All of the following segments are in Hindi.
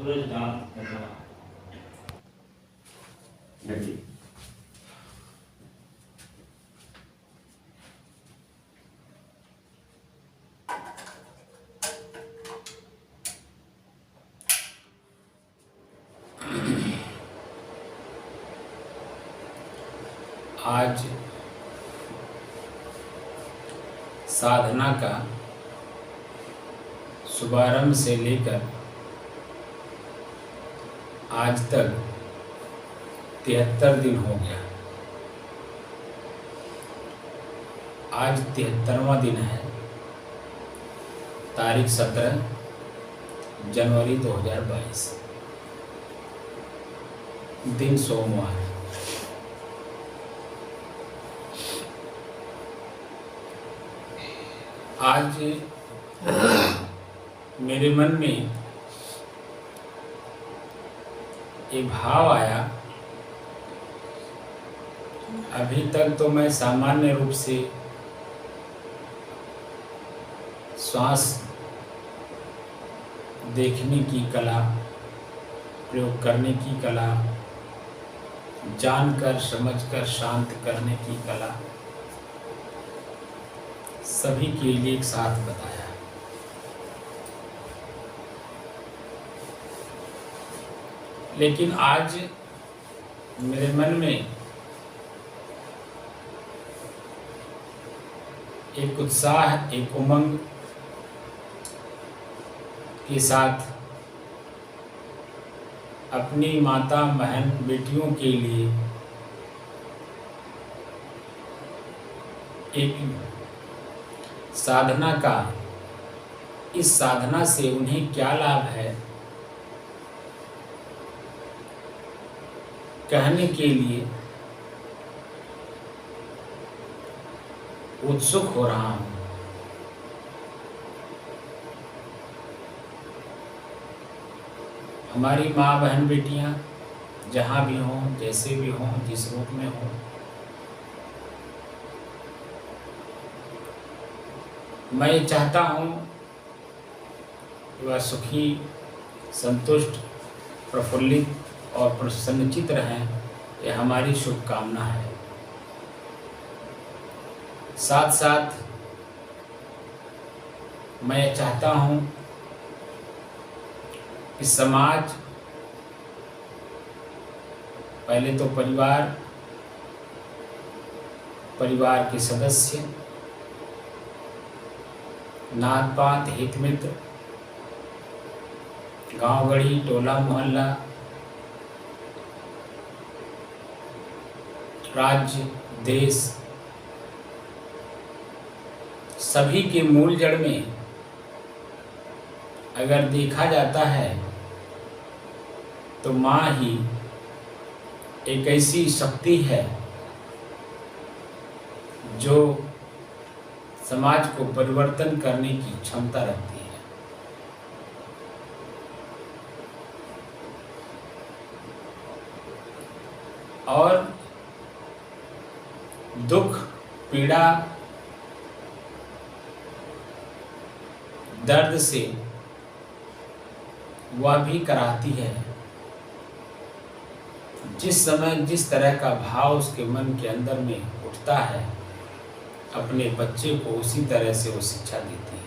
सूरज डाल करना देखिए आज साधना का शुभारंभ से लेकर आज तक 73 दिन हो गया। आज 73वां दिन है, तारीख 17 जनवरी 2022, दिन सोमवार। आज मेरे मन में एक भाव आया। अभी तक तो मैं सामान्य रूप से श्वास देखने की कला, प्रयोग करने की कला, जानकर समझकर शांत करने की कला सभी के लिए एक साथ बताया। लेकिन आज मेरे मन में एक उत्साह, एक उमंग के साथ अपनी माता, बहन, बेटियों के लिए एक साधना का, इस साधना से उन्हें क्या लाभ है कहने के लिए उत्सुक हो रहा हूं। हमारी माँ, बहन, बेटियां जहां भी हों, जैसे भी हों, जिस रूप में हों, मैं चाहता हूं कि वह सुखी, संतुष्ट, प्रफुल्लित और प्रसन्नचित रहें। यह हमारी शुभकामना है। साथ साथ मैं चाहता हूं कि समाज, पहले तो परिवार के सदस्य, नात पात, हित मित्र, गांव गढ़ी, टोला मोहल्ला, राज्य, देश, सभी के मूल जड़ में अगर देखा जाता है तो माँ ही एक ऐसी शक्ति है जो समाज को परिवर्तन करने की क्षमता रखती है। और दुख, पीड़ा, दर्द से वह भी कराती है। जिस समय जिस तरह का भाव उसके मन के अंदर में उठता है, अपने बच्चे को उसी तरह से वो शिक्षा देती है।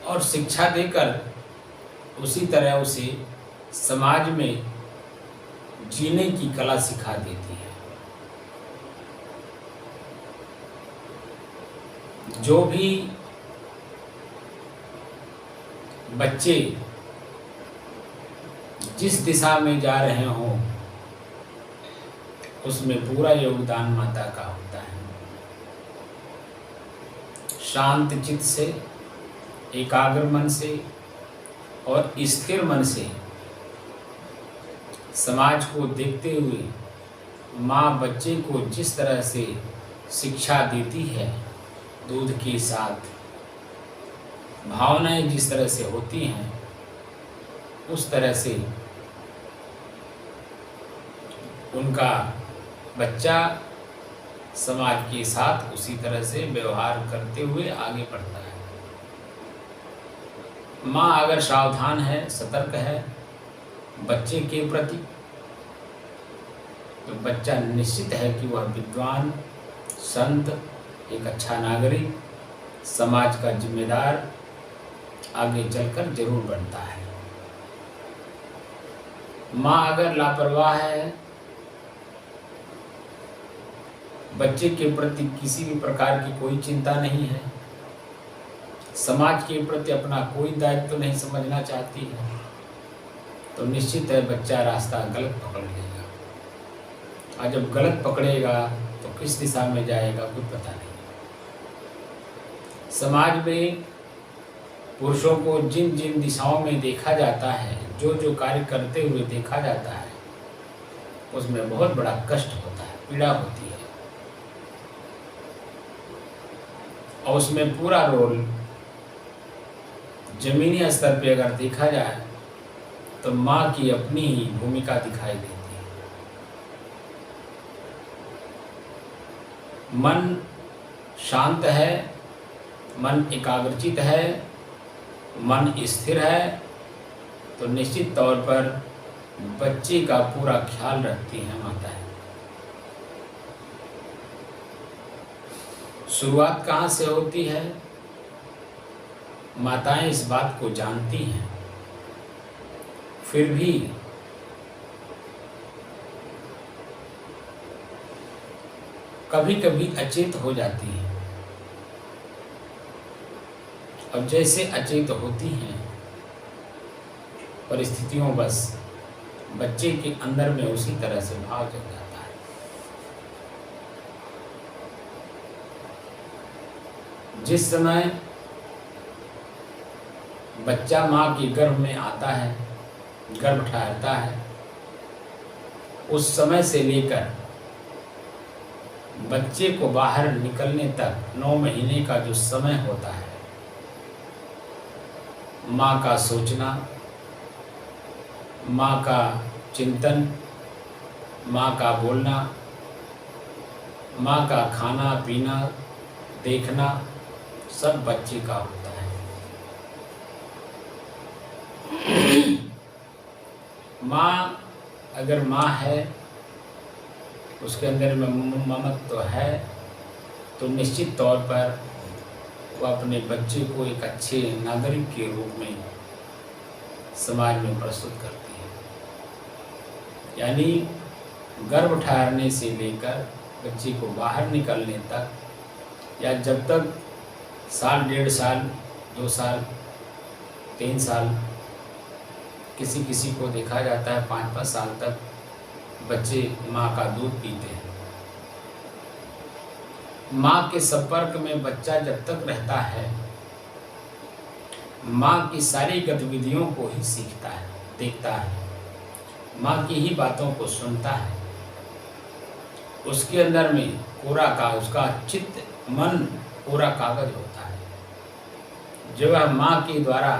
और शिक्षा देकर उसी तरह उसे समाज में जीने की कला सिखा देती है। जो भी बच्चे जिस दिशा में जा रहे हों, उसमें पूरा योगदान माता का होता है। शांत चित्त से, एकाग्र मन से और स्थिर मन से समाज को देखते हुए माँ बच्चे को जिस तरह से शिक्षा देती है, दूध के साथ भावनाएं जिस तरह से होती हैं, उस तरह से उनका बच्चा समाज के साथ उसी तरह से व्यवहार करते हुए आगे बढ़ता है। माँ अगर सावधान है, सतर्क है बच्चे के प्रति, तो बच्चा निश्चित है कि वह विद्वान, संत, एक अच्छा नागरिक, समाज का जिम्मेदार आगे चलकर जरूर बनता है। माँ अगर लापरवाह है, बच्चे के प्रति किसी भी प्रकार की कोई चिंता नहीं है, समाज के प्रति अपना कोई दायित्व तो नहीं समझना चाहती है, तो निश्चित है बच्चा रास्ता गलत पकड़ लेगा। और जब गलत पकड़ेगा तो किस दिशा में जाएगा कुछ पता नहीं। समाज में पुरुषों को जिन जिन दिशाओं में देखा जाता है, जो जो कार्य करते हुए देखा जाता है, उसमें बहुत बड़ा कष्ट होता है, पीड़ा होती है। और उसमें पूरा रोल जमीनी स्तर पे अगर देखा जाए तो माँ की अपनी ही भूमिका दिखाई देती है। मन शांत है, मन एकाग्रचित है, मन स्थिर है, तो निश्चित तौर पर बच्चे का पूरा ख्याल रखती हैं माताएं। शुरुआत कहाँ से होती है? माताएं इस बात को जानती हैं, फिर भी कभी कभी अचेत हो जाती हैं। और जैसे अचेत होती हैं, परिस्थितियों बस बच्चे के अंदर में उसी तरह से भाव जग जाता है। जिस समय बच्चा माँ के गर्भ में आता है, गर्भ ठहरता है, उस समय से लेकर बच्चे को बाहर निकलने तक 9 महीने का जो समय होता है, माँ का सोचना, माँ का चिंतन, माँ का बोलना, माँ का खाना पीना, देखना, सब बच्चे का होता है। माँ अगर माँ है, उसके अंदर में ममत्व तो है, तो निश्चित तौर पर वो अपने बच्चे को एक अच्छे नागरिक के रूप में समाज में प्रस्तुत करती है। यानी गर्भ ठहरने से लेकर बच्चे को बाहर निकलने तक, या जब तक साल, 1.5 साल, 2 साल, 3 साल, किसी किसी को देखा जाता है 5-5 साल तक बच्चे माँ का दूध पीते हैं। माँ के संपर्क में बच्चा जब तक रहता है, माँ की सारी गतिविधियों को ही सीखता है, देखता है, माँ की ही बातों को सुनता है। उसके अंदर में उसका चित्त, मन पूरा कागज होता है। जब वह माँ के द्वारा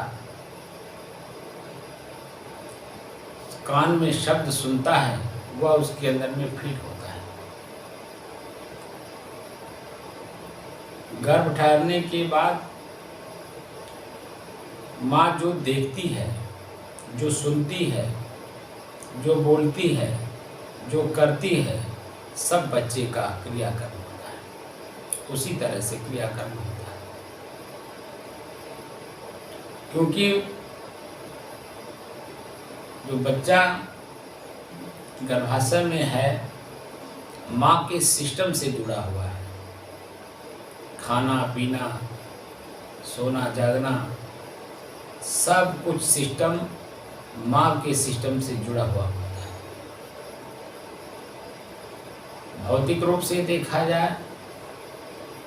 कान में शब्द सुनता है, वह उसके अंदर में फिट होता है। गर्भ ठहरने के बाद माँ जो देखती है, जो सुनती है, जो बोलती है, जो करती है, सब बच्चे का क्रियाकर्म होता है। उसी तरह से क्रियाकर्म होता है, क्योंकि जो बच्चा गर्भाशय में है, माँ के सिस्टम से जुड़ा हुआ है। खाना पीना, सोना जागना, सब कुछ सिस्टम माँ के सिस्टम से जुड़ा हुआ होता है। भौतिक रूप से देखा जाए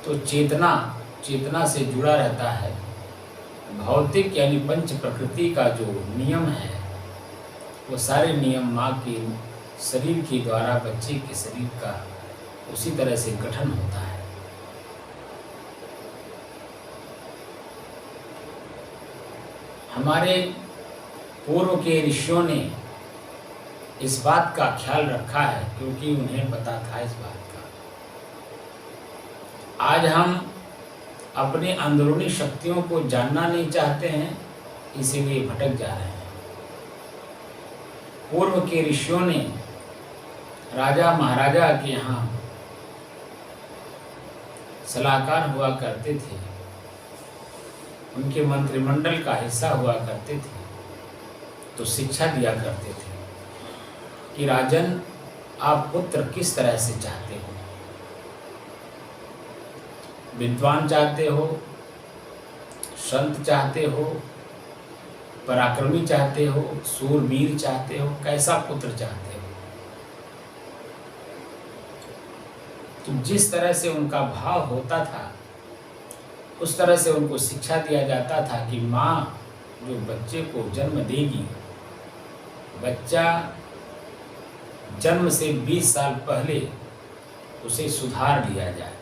तो चेतना से जुड़ा रहता है। भौतिक यानी पंच प्रकृति का जो नियम है, वो सारे नियम माँ के शरीर के द्वारा बच्चे के शरीर का उसी तरह से गठन होता है। हमारे पूर्व के ऋषियों ने इस बात का ख्याल रखा है, क्योंकि उन्हें पता था इस बात का आज हम अपनी अंदरूनी शक्तियों को जानना नहीं चाहते हैं, इसीलिए भटक जा रहे हैं। पूर्व के ऋषियों ने राजा महाराजा के यहाँ सलाहकार हुआ करते थे, उनके मंत्रिमंडल का हिस्सा हुआ करते थे, तो शिक्षा दिया करते थे कि राजन, आप पुत्र किस तरह से चाहते हो? विद्वान चाहते हो, संत चाहते हो, पराक्रमी चाहते हो, सूरवीर चाहते हो, कैसा पुत्र चाहते हो? तो जिस तरह से उनका भाव होता था, उस तरह से उनको शिक्षा दिया जाता था कि माँ जो बच्चे को जन्म देगी, बच्चा जन्म से 20 साल पहले उसे सुधार लिया जाए।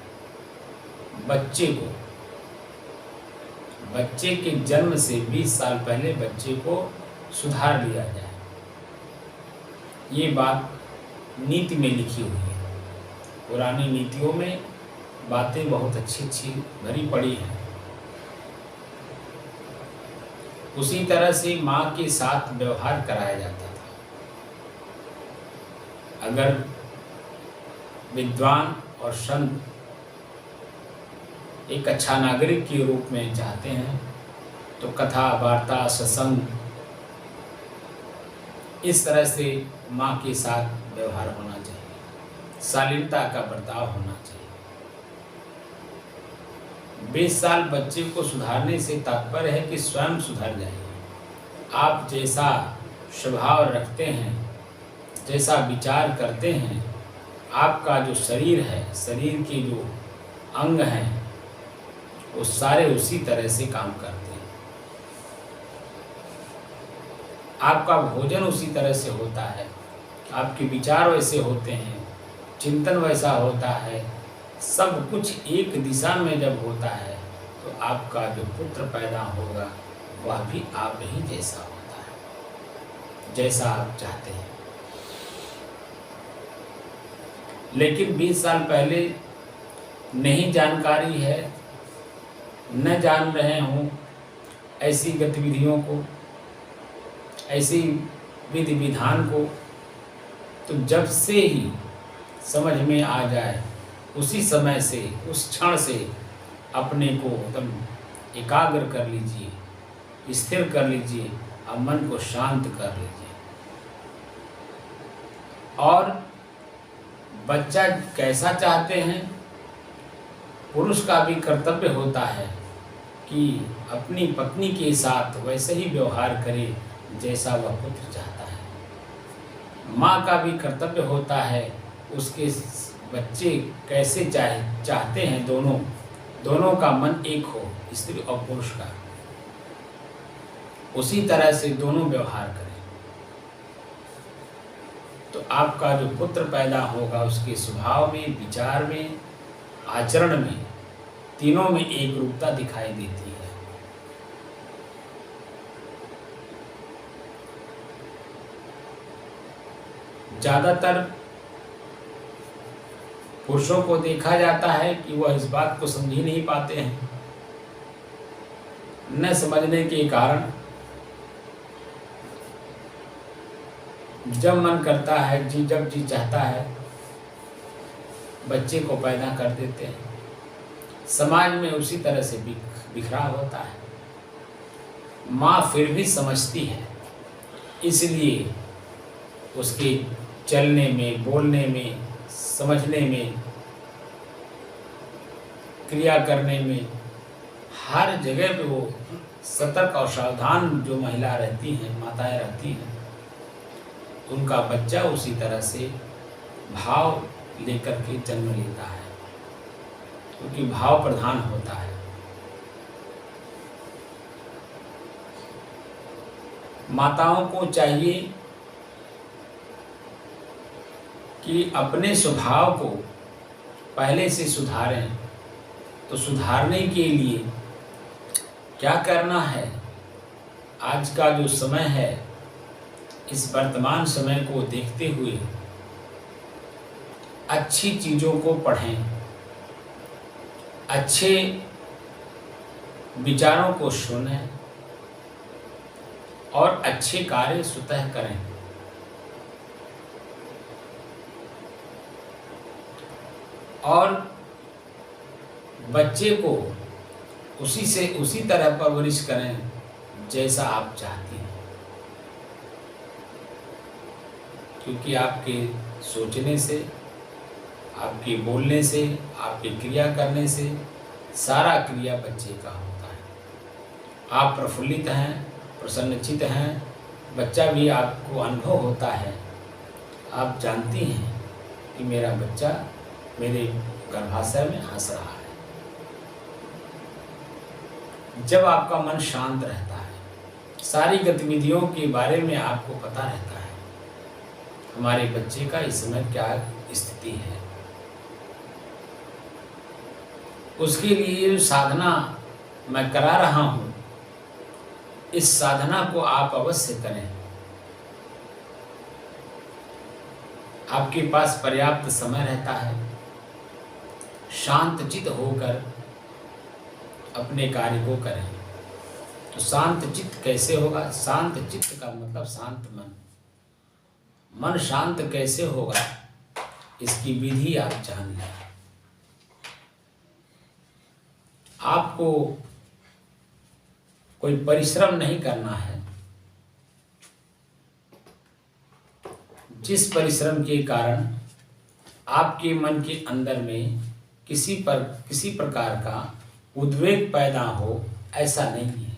बच्चे के जन्म से 20 साल पहले बच्चे को सुधार लिया जाए। ये बात नीति में लिखी हुई है। पुरानी नीतियों में बातें बहुत अच्छी अच्छी भरी पड़ी हैं। उसी तरह से माँ के साथ व्यवहार कराया जाता था। अगर विद्वान और संत एक अच्छा नागरिक के रूप में चाहते हैं तो कथा, वार्ता, सत्संग, इस तरह से माँ के साथ व्यवहार होना चाहिए, शालीनता का बर्ताव होना चाहिए। 20 साल बच्चे को सुधारने से तात्पर्य है कि स्वयं सुधर जाइए। आप जैसा स्वभाव रखते हैं, जैसा विचार करते हैं, आपका जो शरीर है, शरीर के जो अंग हैं, वो सारे उसी तरह से काम करते हैं। आपका भोजन उसी तरह से होता है, आपके विचार वैसे होते हैं, चिंतन वैसा होता है, सब कुछ एक दिशा में जब होता है तो आपका जो पुत्र पैदा होगा वह भी आप ही जैसा होता है, जैसा आप चाहते हैं। लेकिन 20 साल पहले नहीं जानकारी है, न जान रहे हों ऐसी गतिविधियों को, ऐसी विधि विधान को, तो जब से ही समझ में आ जाए उसी समय से, उस क्षण से अपने को एकदम एकाग्र कर लीजिए, स्थिर कर लीजिए और मन को शांत कर लीजिए। और बच्चा कैसा चाहते हैं, पुरुष का भी कर्तव्य होता है कि अपनी पत्नी के साथ वैसे ही व्यवहार करे जैसा वह पुत्र चाहता है। माँ का भी कर्तव्य होता है उसके बच्चे कैसे चाहते हैं, दोनों का मन एक हो, स्त्री और पुरुष का, उसी तरह से दोनों व्यवहार करें तो आपका जो पुत्र पैदा होगा उसके स्वभाव में, विचार में, आचरण में, तीनों में एक रूपता दिखाई देती है। ज़्यादातर पुरुषों को देखा जाता है कि वह इस बात को समझ ही नहीं पाते हैं। न समझने के कारण जब मन करता है, जब जी चाहता है, बच्चे को पैदा कर देते हैं। समाज में उसी तरह से बिखराव होता है। माँ फिर भी समझती है, इसलिए उसके चलने में, बोलने में, समझने में, क्रिया करने में, हर जगह पे वो सतर्क और सावधान जो महिला रहती हैं, माताएं रहती हैं, उनका बच्चा उसी तरह से भाव लेकर के जन्म लेता है, क्योंकि भाव प्रधान होता है। माताओं को चाहिए कि अपने स्वभाव को पहले से सुधारें। तो सुधारने के लिए क्या करना है? आज का जो समय है, इस वर्तमान समय को देखते हुए अच्छी चीज़ों को पढ़ें, अच्छे विचारों को सुनें और अच्छे कार्य स्वतः करें। और बच्चे को उसी तरह परवरिश करें जैसा आप चाहती हैं, क्योंकि आपके सोचने से, आपके बोलने से, आपके क्रिया करने से सारा क्रिया बच्चे का होता है। आप प्रफुल्लित हैं, प्रसन्नचित हैं, बच्चा भी आपको अनुभव होता है। आप जानती हैं कि मेरा बच्चा मेरे गर्भाशय में हंस रहा है। जब आपका मन शांत रहता है, सारी गतिविधियों के बारे में आपको पता रहता है, हमारे बच्चे का इस समय क्या स्थिति है, उसके लिए जो साधना मैं करा रहा हूँ, इस साधना को आप अवश्य करें। आपके पास पर्याप्त समय रहता है, शांतचित होकर अपने कार्य को करें। तो शांत चित्त कैसे होगा? शांत चित्त का मतलब शांत मन। मन शांत कैसे होगा, इसकी विधि आप जान लें। आपको कोई परिश्रम नहीं करना है। जिस परिश्रम के कारण आपके मन के अंदर में किसी प्रकार का उद्वेग पैदा हो, ऐसा नहीं है,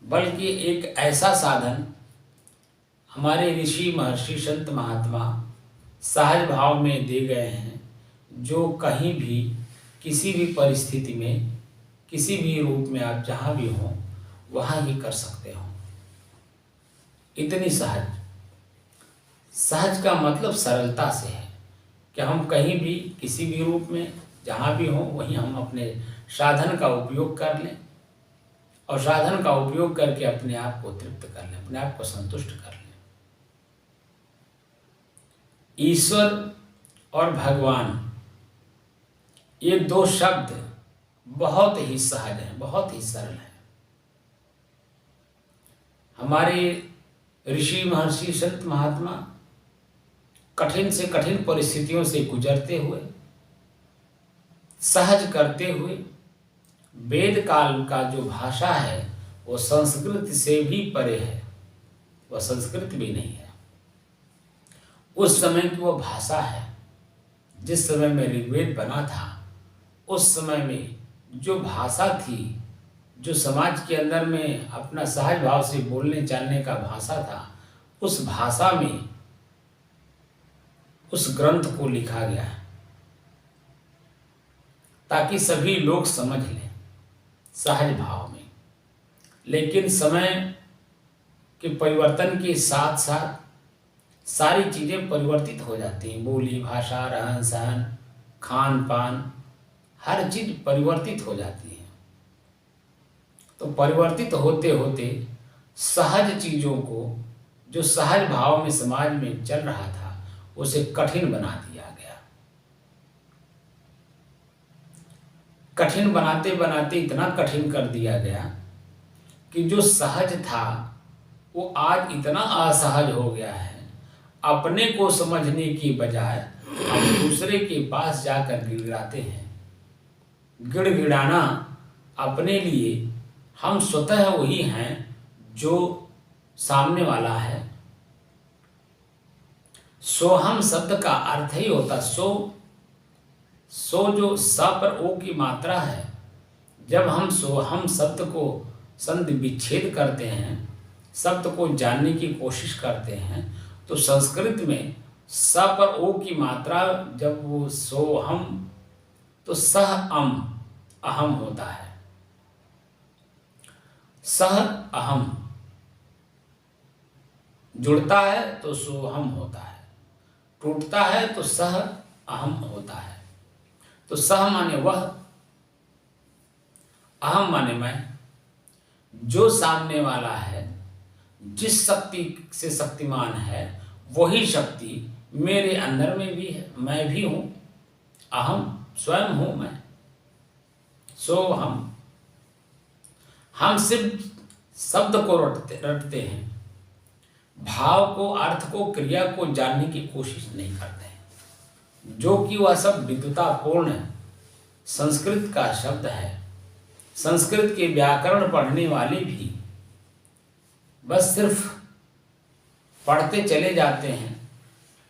बल्कि एक ऐसा साधन हमारे ऋषि महर्षि संत महात्मा सहज भाव में दे गए हैं, जो कहीं भी किसी भी परिस्थिति में, किसी भी रूप में आप जहाँ भी हों वहाँ ही कर सकते हो। इतनी सहज का मतलब सरलता से है कि हम कहीं भी किसी भी रूप में जहाँ भी हों वहीं हम अपने साधन का उपयोग कर लें और साधन का उपयोग करके अपने आप को तृप्त कर लें, अपने आप को संतुष्ट कर लें। ईश्वर और भगवान, ये दो शब्द बहुत ही सहज हैं, बहुत ही सरल हैं। हमारे ऋषि महर्षि संत महात्मा कठिन से कठिन परिस्थितियों से गुजरते हुए, सहज करते हुए, वेद काल का जो भाषा है वो संस्कृत से भी परे है, वह संस्कृत भी नहीं है। उस समय की वो भाषा है, जिस समय में ऋग्वेद बना था, उस समय में जो भाषा थी, जो समाज के अंदर में अपना सहज भाव से बोलने चालने का भाषा था, उस भाषा में उस ग्रंथ को लिखा गया है ताकि सभी लोग समझ लें सहज भाव में। लेकिन समय के परिवर्तन के साथ साथ सारी चीज़ें परिवर्तित हो जाती हैं। बोली, भाषा, रहन सहन, खान पान, हर चीज़ परिवर्तित हो जाती है। तो परिवर्तित होते होते सहज चीज़ों को, जो सहज भाव में समाज में चल रहा था, उसे कठिन बना दिया गया। कठिन बनाते बनाते इतना कठिन कर दिया गया कि जो सहज था वो आज इतना असहज हो गया है। अपने को समझने की बजाय हम दूसरे के पास जाकर गिड़गिड़ाते हैं। गिड़गिड़ाना अपने लिए, हम स्वतः वही हैं जो सामने वाला है। सोहम शब्द का अर्थ ही होता सो जो स पर ओ की मात्रा है। जब हम सोहम शब्द को संधि विच्छेद करते हैं, शब्द को जानने की कोशिश करते हैं, तो संस्कृत में स पर ओ की मात्रा जब वो सोहम, तो सह अम अहम होता है। सह अहम जुड़ता है तो सोहम होता है, टूटता है तो सह अहम होता है। तो सह माने वह, अहम माने मैं। जो सामने वाला है, जिस शक्ति से शक्तिमान है, वही शक्ति मेरे अंदर में भी है, मैं भी हूँ। अहम स्वयं हूँ मैं। सो हम सिर्फ शब्द को रटते हैं, भाव को, अर्थ को, क्रिया को जानने की कोशिश नहीं करते हैं, जो कि वह सब विद्वतापूर्ण संस्कृत का शब्द है। संस्कृत के व्याकरण पढ़ने वाले भी बस सिर्फ पढ़ते चले जाते हैं,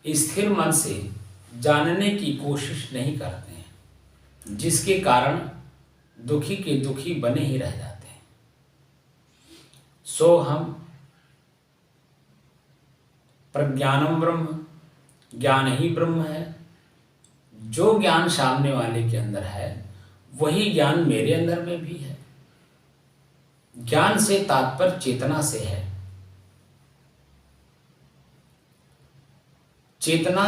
स्थिर मन से जानने की कोशिश नहीं करते हैं, जिसके कारण दुखी के दुखी बने ही रह जाते हैं। सो हम प्रज्ञानम ब्रह्म, ज्ञान ही ब्रह्म है। जो ज्ञान सामने वाले के अंदर है वही ज्ञान मेरे अंदर में भी है। ज्ञान से तात्पर्य चेतना से है। चेतना